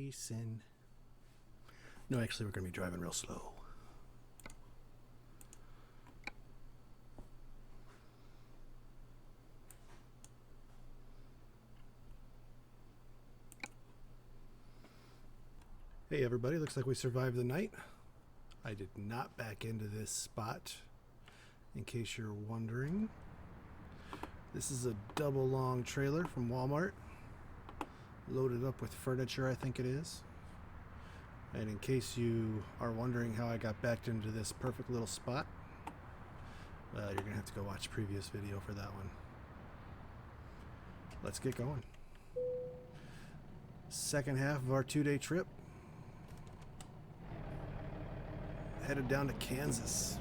racing. No, actually, we're going to be driving real slow. Hey everybody, looks like we survived the night. I did not back into this spot, in case you're wondering. This is a double long trailer from Walmart, loaded up with furniture, I think it is. And in case you are wondering how I got backed into this perfect little spot, well, you're gonna have to go watch a previous video for that one. Let's get going. Second half of our 2-day trip. Headed down to Kansas.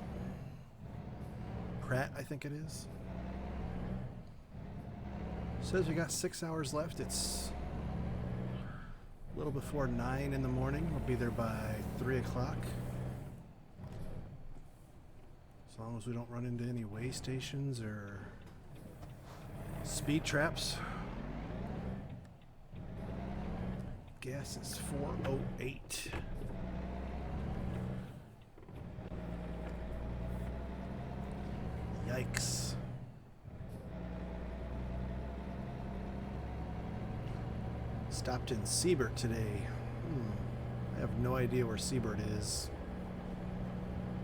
Pratt, I think it is. Says we got 6 hours left. It's a little before 9 in the morning. We'll be there by 3 o'clock. As long as we don't run into any way stations or speed traps. Gas is 408. Yikes. Stopped in Seabird today. I have no idea where Seabird is.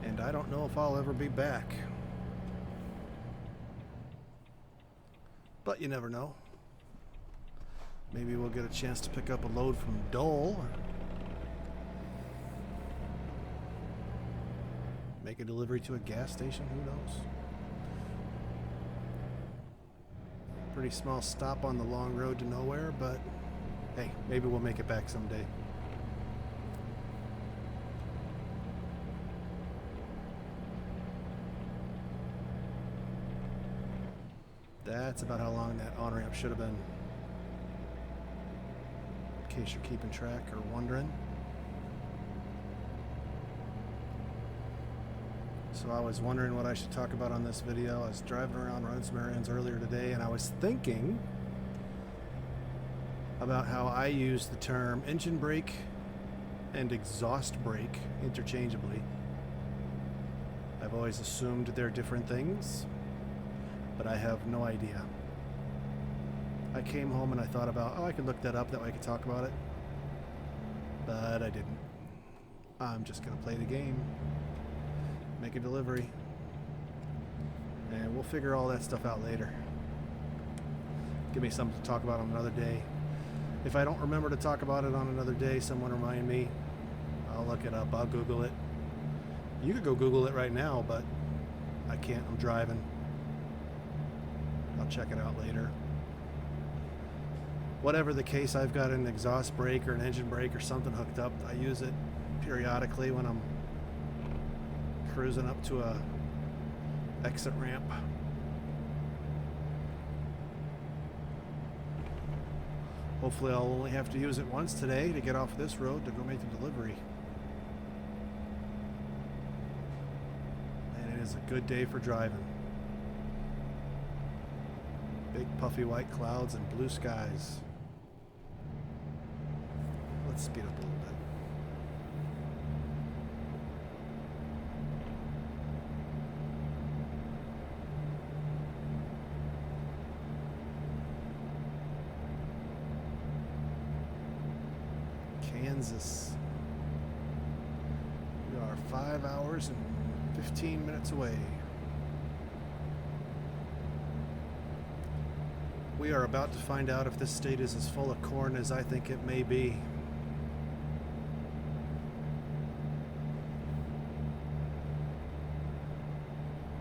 And I don't know if I'll ever be back. But you never know. Maybe we'll get a chance to pick up a load from Dole. Make a delivery to a gas station, who knows? Pretty small stop on the long road to nowhere, but hey, maybe we'll make it back someday. That's about how long that on-ramp should have been, in case you're keeping track or wondering. So I was wondering what I should talk about on this video. I was driving around running some errands earlier today, and I was thinking about how I use the term engine brake and exhaust brake interchangeably. I've always assumed they're different things, but I have no idea. I came home and I thought about, I could look that up, that way I could talk about it. But I didn't. I'm just going to play the game. Make a delivery, and we'll figure all that stuff out later. Give me something to talk about on another day. If I don't remember to talk about it on another day, someone remind me. I'll look it up. I'll Google it. You could go Google it right now, but I can't. I'm driving. I'll check it out later. Whatever the case, I've got an exhaust brake or an engine brake or something hooked up. I use it periodically when I'm cruising up to a exit ramp. Hopefully I'll only have to use it once today to get off this road to go make the delivery. And it is a good day for driving. Big puffy white clouds and blue skies. Let's speed up a little bit. Kansas. We are 5 hours and 15 minutes away. We are about to find out if this state is as full of corn as I think it may be.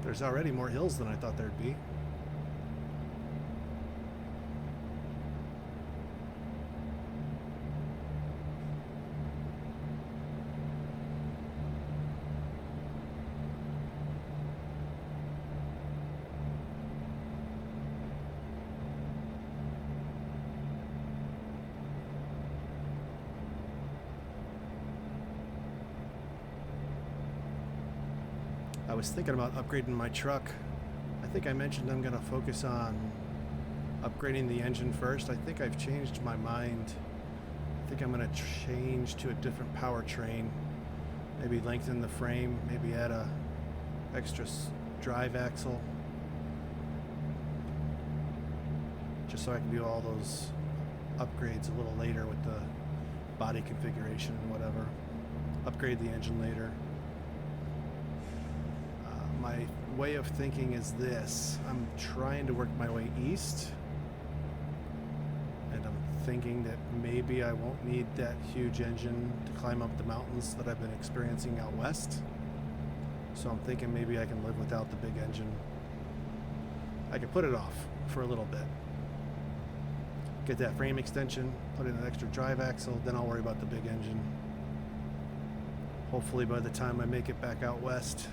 There's already more hills than I thought there'd be. I was thinking about upgrading my truck. I think I mentioned I'm going to focus on upgrading the engine first. I think I've changed my mind. I think I'm going to change to a different powertrain. Maybe lengthen the frame, maybe add a extra drive axle. Just so I can do all those upgrades a little later with the body configuration and whatever. Upgrade the engine later. My way of thinking is this. I'm trying to work my way east. And I'm thinking that maybe I won't need that huge engine to climb up the mountains that I've been experiencing out west. So I'm thinking maybe I can live without the big engine. I can put it off for a little bit. Get that frame extension, put in an extra drive axle, then I'll worry about the big engine. Hopefully by the time I make it back out west,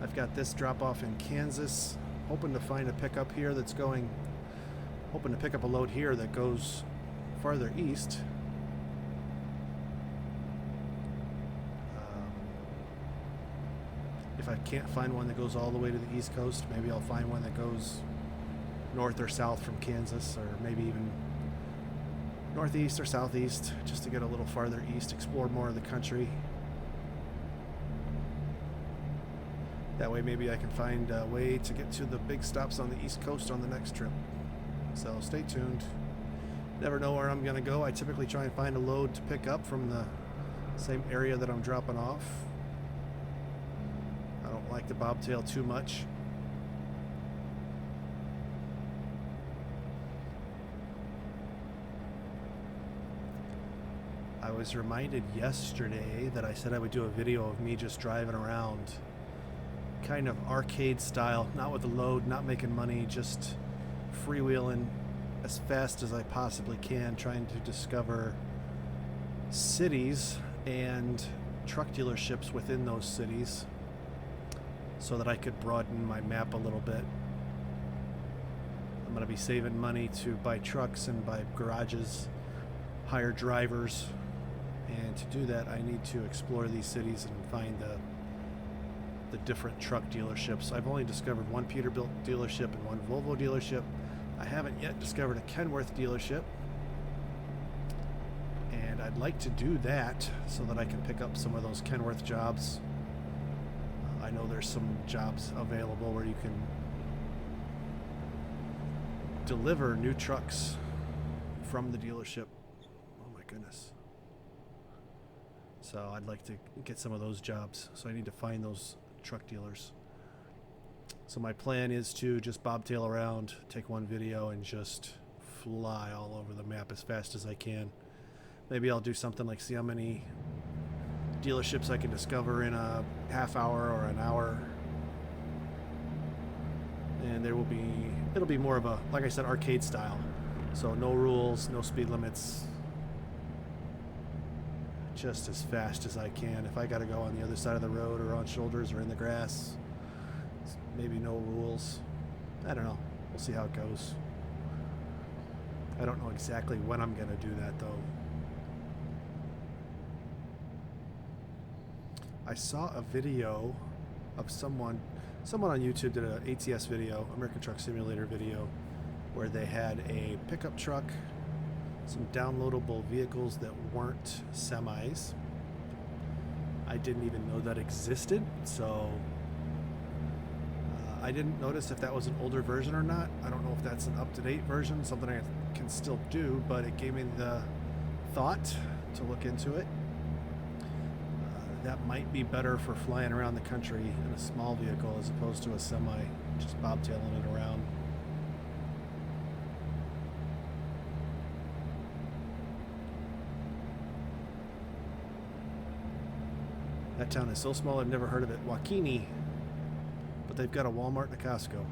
I've got this drop off in Kansas. Hoping to find a pickup here that's going, hoping to pick up a load here that goes farther east. If I can't find one that goes all the way to the East Coast, maybe I'll find one that goes north or south from Kansas, or maybe even northeast or southeast, just to get a little farther east, explore more of the country. That way maybe I can find a way to get to the big stops on the East Coast on the next trip. So stay tuned. Never know where I'm going to go. I typically try and find a load to pick up from the same area that I'm dropping off. I don't like the bobtail too much. I was reminded yesterday that I said I would do a video of me just driving around, kind of arcade style, not with a load, not making money, just freewheeling as fast as I possibly can, trying to discover cities and truck dealerships within those cities so that I could broaden my map a little bit. I'm going to be saving money to buy trucks and buy garages, hire drivers, and to do that I need to explore these cities and find the different truck dealerships. I've only discovered one Peterbilt dealership and one Volvo dealership. I haven't yet discovered a Kenworth dealership, and I'd like to do that so that I can pick up some of those Kenworth jobs. I know there's some jobs available where you can deliver new trucks from the dealership. Oh my goodness. So I'd like to get some of those jobs. So I need to find those truck dealers. So my plan is to just bobtail around, take one video, and just fly all over the map as fast as I can. Maybe I'll do something like see how many dealerships I can discover in a half hour or an hour. And it'll be more of a, like I said, arcade style. So no rules, no speed limits. Just as fast as I can. If I gotta go on the other side of the road or on shoulders or in the grass, maybe no rules. I don't know. We'll see how it goes. I don't know exactly when I'm gonna do that though. I saw a video of someone on YouTube did an ATS video, American Truck Simulator video, where they had a pickup truck, some downloadable vehicles that weren't semis. I didn't even know that existed, so I didn't notice if that was an older version or not. I don't know if that's an up-to-date version, something I can still do, but it gave me the thought to look into it. That might be better for flying around the country in a small vehicle as opposed to a semi, just bobtailing it around. That town is so small I've never heard of it. Wakeeney. But they've got a Walmart and a Costco.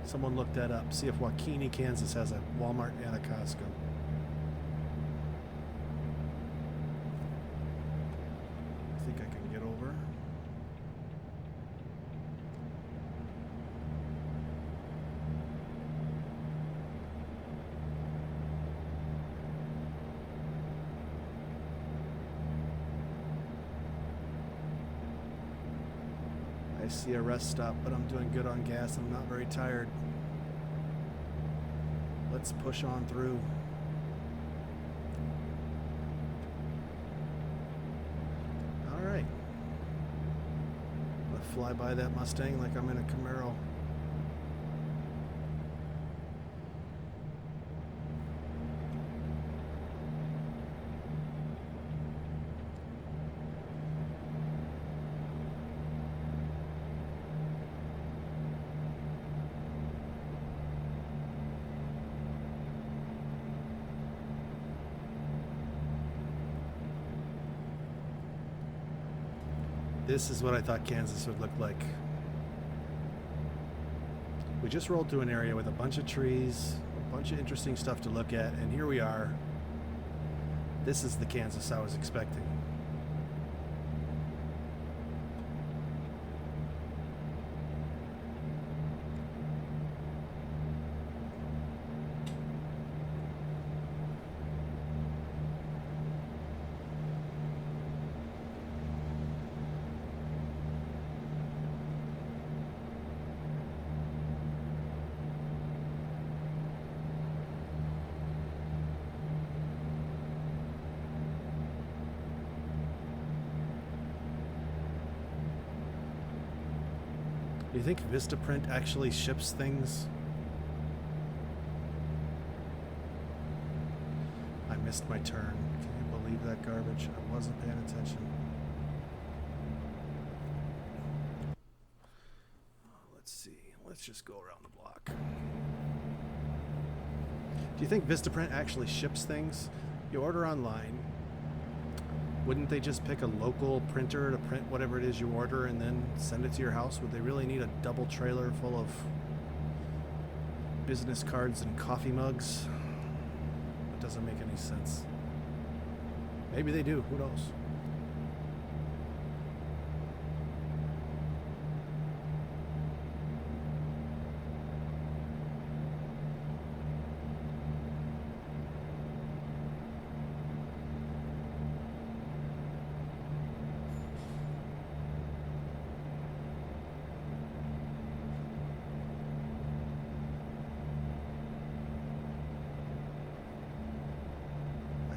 Someone look that up. See if Wakeeney, Kansas has a Walmart and a Costco. I think I can get over. I see a rest stop, but I'm doing good on gas. I'm not very tired. Let's push on through. All right. I'm gonna fly by that Mustang like I'm in a Camaro. This is what I thought Kansas would look like. We just rolled through an area with a bunch of trees, a bunch of interesting stuff to look at, and here we are. This is the Kansas I was expecting. Do you think Vistaprint actually ships things? I missed my turn. Can you believe that garbage? I wasn't paying attention. Let's see. Let's just go around the block. Do you think Vistaprint actually ships things? You order online. Wouldn't they just pick a local printer to print whatever it is you order and then send it to your house? Would they really need a double trailer full of business cards and coffee mugs? It doesn't make any sense. Maybe they do. Who knows?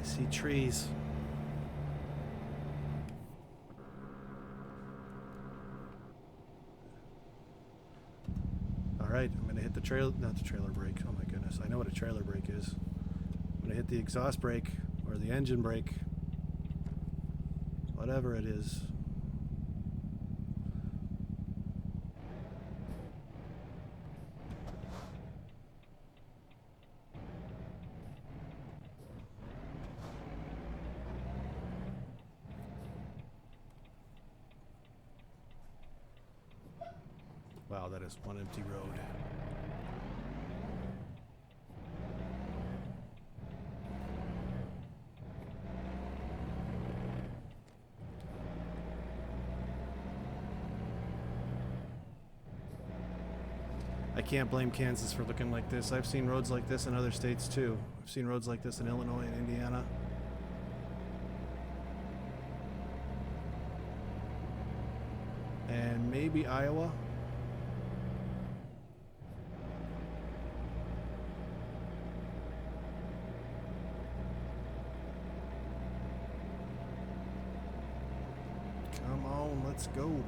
See trees. All right, I'm gonna hit the trailer, not the trailer brake. Oh my goodness, I know what a trailer brake is. I'm gonna hit the exhaust brake or the engine brake, whatever it is. Wow, that is one empty road. I can't blame Kansas for looking like this. I've seen roads like this in other states too. I've seen roads like this in Illinois and Indiana. And maybe Iowa. Come on, let's go.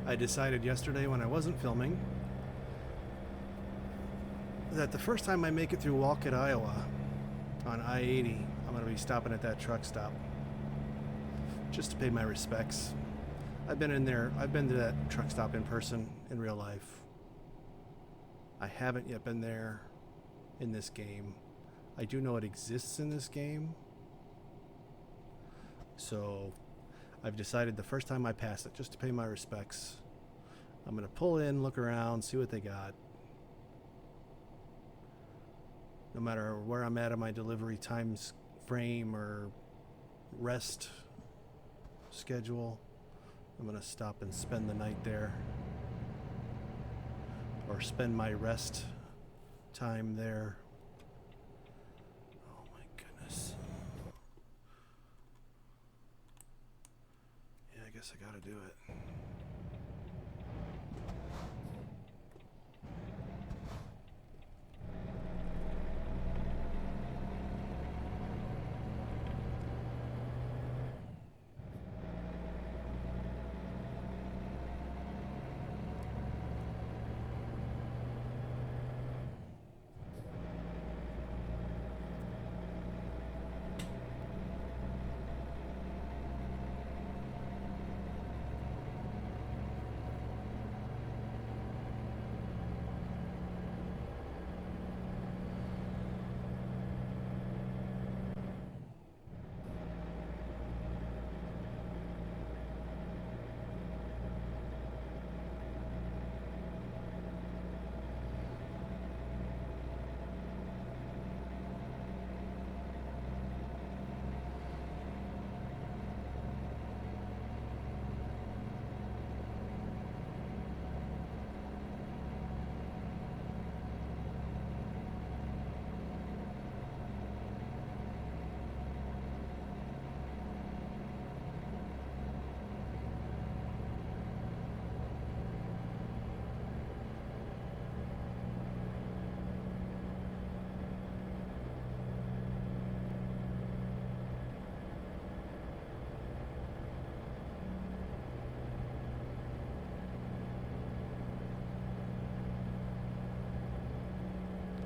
I decided yesterday when I wasn't filming that the first time I make it through Walcott, Iowa on I-80, I'm going to be stopping at that truck stop just to pay my respects. I've been in there, I've been to that truck stop in person in real life. I haven't yet been there in this game. I do know it exists in this game. So I've decided the first time I pass it, just to pay my respects, I'm going to pull in, look around, see what they got. no matter where I'm at in my delivery times frame or rest schedule, I'm going to stop and spend the night there, or spend my rest time there. Oh my goodness. Yeah, I guess I got to do it.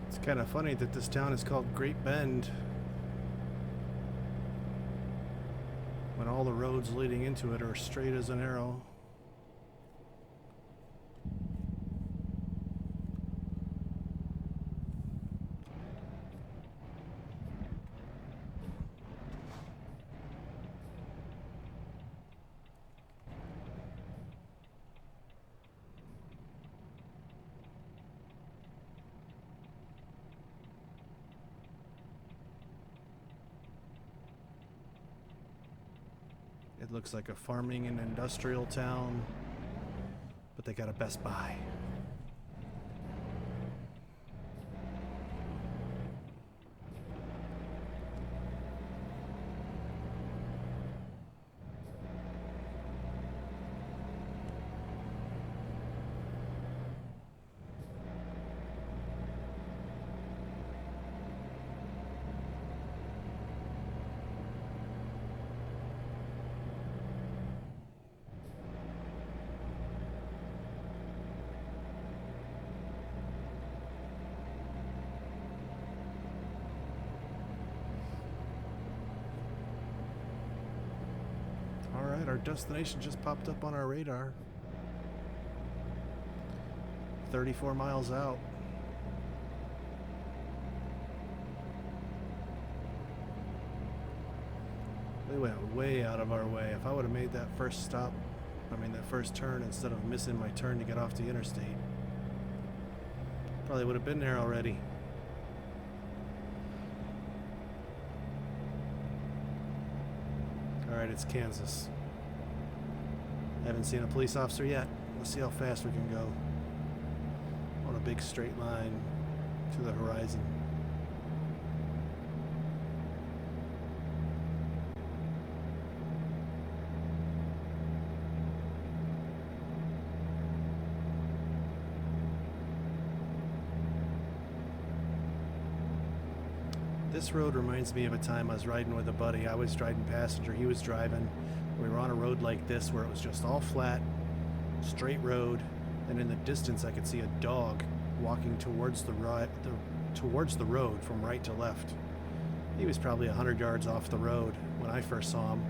It's kind of funny that this town is called Great Bend when all the roads leading into it are straight as an arrow. It looks like a farming and industrial town, but they got a Best Buy. Our destination just popped up on our radar. 34 miles out. They went way out of our way. If I would have made that first stop, that first turn, instead of missing my turn to get off the interstate, probably would have been there already. Alright, it's Kansas. Haven't seen a police officer yet. Let's see how fast we can go on a big straight line to the horizon. This road reminds me of a time I was riding with a buddy. I was riding passenger, he was driving. We were on a road like this where it was just all flat, straight road, and in the distance I could see a dog walking towards the road from right to left. He was probably 100 yards off the road when I first saw him,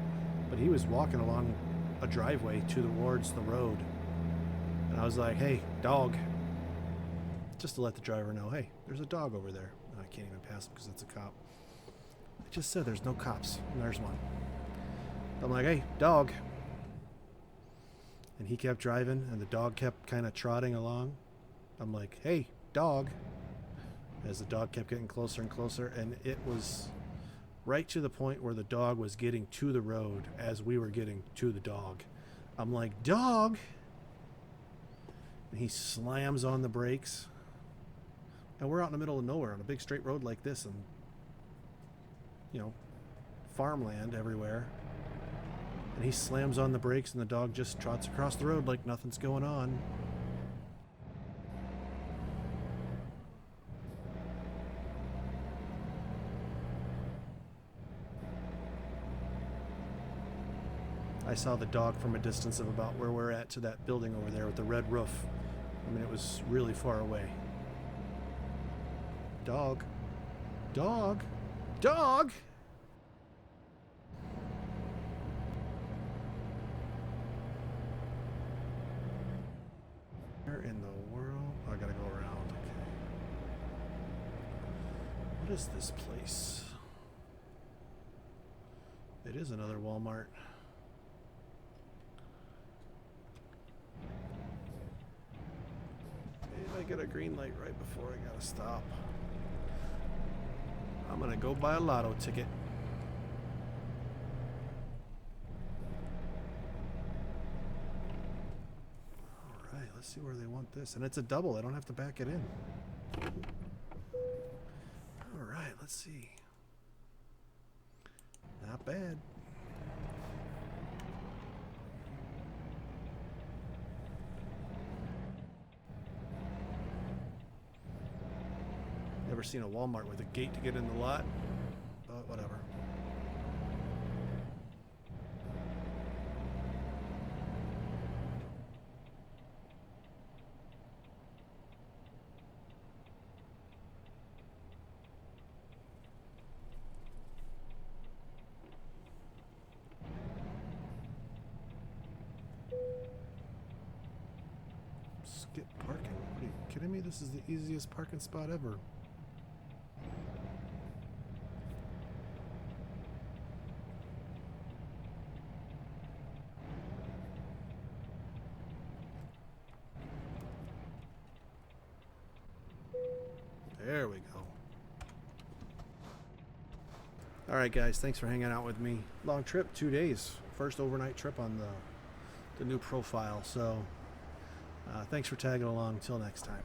but he was walking along a driveway towards the road. And I was like, "Hey, dog," just to let the driver know, "Hey, there's a dog over there." I can't even pass him because it's a cop. I just said there's no cops, and there's one. I'm like, "Hey, dog." And he kept driving, and the dog kept kind of trotting along. I'm like, "Hey, dog." as the dog kept getting closer and closer, and it was right to the point where the dog was getting to the road as we were getting to the dog. I'm like, dog! And he slams on the brakes. And we're out in the middle of nowhere on a big straight road like this, and, you know, farmland everywhere. And he slams on the brakes, and the dog just trots across the road like nothing's going on. I saw the dog from a distance of about where we're at to that building over there with the red roof. I mean, it was really far away. Dog. Dog. Dog! Where in the world? Oh, I gotta go around. Okay. What is this place? It is another Walmart. I get a green light right before I gotta stop. I'm gonna go buy a lotto ticket. Alright, let's see where they want this. And it's a double, I don't have to back it in. Alright, let's see. Not bad. Never seen a Walmart with a gate to get in the lot, but whatever. Skip parking. Are you kidding me? This is the easiest parking spot ever. There we go. Alright guys, thanks for hanging out with me. Long trip, 2 days. First overnight trip on the new profile. So thanks for tagging along. Until next time.